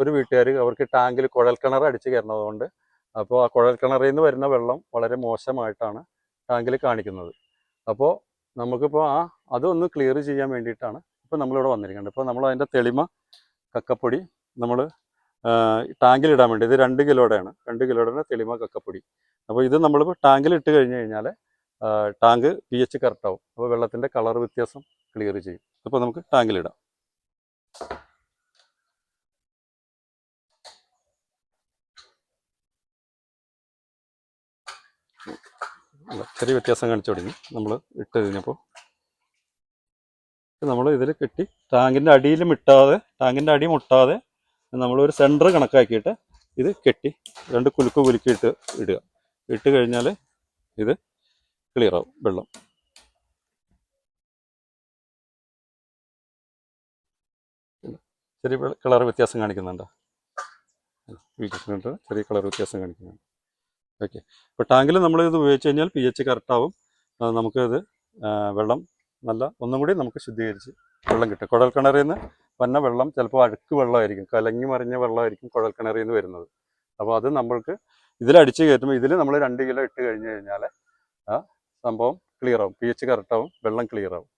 ഒരു വീട്ടുകാർ അവർക്ക് ടാങ്കിൽ കുഴൽക്കിണർ അടിച്ച് കയറുന്നതുകൊണ്ട് അപ്പോൾ ആ കുഴൽക്കിണറിൽ നിന്ന് വരുന്ന വെള്ളം വളരെ മോശമായിട്ടാണ് ടാങ്കിൽ കാണിക്കുന്നത്. അപ്പോൾ നമുക്കിപ്പോൾ അതൊന്ന് ക്ലിയർ ചെയ്യാൻ വേണ്ടിയിട്ടാണ് ഇപ്പോൾ നമ്മളിവിടെ വന്നിരിക്കുന്നത്. ഇപ്പോൾ നമ്മൾ അതിൻ്റെ തെളിമ കക്കപ്പൊടി നമ്മൾ ടാങ്കിലിടാൻ വേണ്ടി, ഇത് 2 കിലോയുടെയാണ്, 2 കിലോയുടെ തെളിമ കക്കപ്പൊടി. അപ്പോൾ ഇത് നമ്മളിപ്പോൾ ടാങ്കിലിട്ട് കഴിഞ്ഞ് കഴിഞ്ഞാൽ ടാങ്ക് pH കറക്റ്റാവും. അപ്പോൾ വെള്ളത്തിൻ്റെ കളർ വ്യത്യാസം ക്ലിയർ ചെയ്യും. അപ്പോൾ നമുക്ക് ടാങ്കിലിടാം. ചെറിയ വ്യത്യാസം കാണിച്ചു തുടങ്ങി നമ്മൾ ഇട്ട് കഴിഞ്ഞപ്പോൾ. നമ്മൾ ഇതിൽ കെട്ടി ടാങ്കിൻ്റെ അടിയിൽ ടാങ്കിൻ്റെ അടി മുട്ടാതെ നമ്മളൊരു സെൻറ്റർ കണക്കാക്കിയിട്ട് ഇത് കെട്ടി 2 കുലുക്ക് കുലുക്കിയിട്ട് ഇടുക. ഇട്ട് കഴിഞ്ഞാൽ ഇത് ക്ലിയർ ആവും വെള്ളം. ചെറിയ കളർ വ്യത്യാസം കാണിക്കുന്നുണ്ട്, ചെറിയ കളർ വ്യത്യാസം കാണിക്കുന്നുണ്ട്. ഓക്കെ, ഇപ്പോൾ ടാങ്കിൽ നമ്മൾ ഇത് ഉപയോഗിച്ച് കഴിഞ്ഞാൽ pH കറക്റ്റാവും. നമുക്കിത് വെള്ളം ഒന്നും കൂടി നമുക്ക് ശുദ്ധീകരിച്ച് വെള്ളം കിട്ടും. കുഴൽക്കിണറിൽ നിന്ന് വന്ന വെള്ളം ചിലപ്പോൾ അഴുക്ക് വെള്ളമായിരിക്കും, കലങ്ങി മറിഞ്ഞ വെള്ളമായിരിക്കും കുഴൽക്കിണറിൽ നിന്ന് വരുന്നത്. അപ്പോൾ അത് നമ്മൾക്ക് ഇതിലടിച്ച് കയറ്റുമ്പോൾ ഇതിൽ നമ്മൾ 2 കിലോ ഇട്ട് കഴിഞ്ഞ് കഴിഞ്ഞാൽ സംഭവം ക്ലിയർ ആവും, pH കറക്റ്റാവും, വെള്ളം ക്ലിയർ ആവും.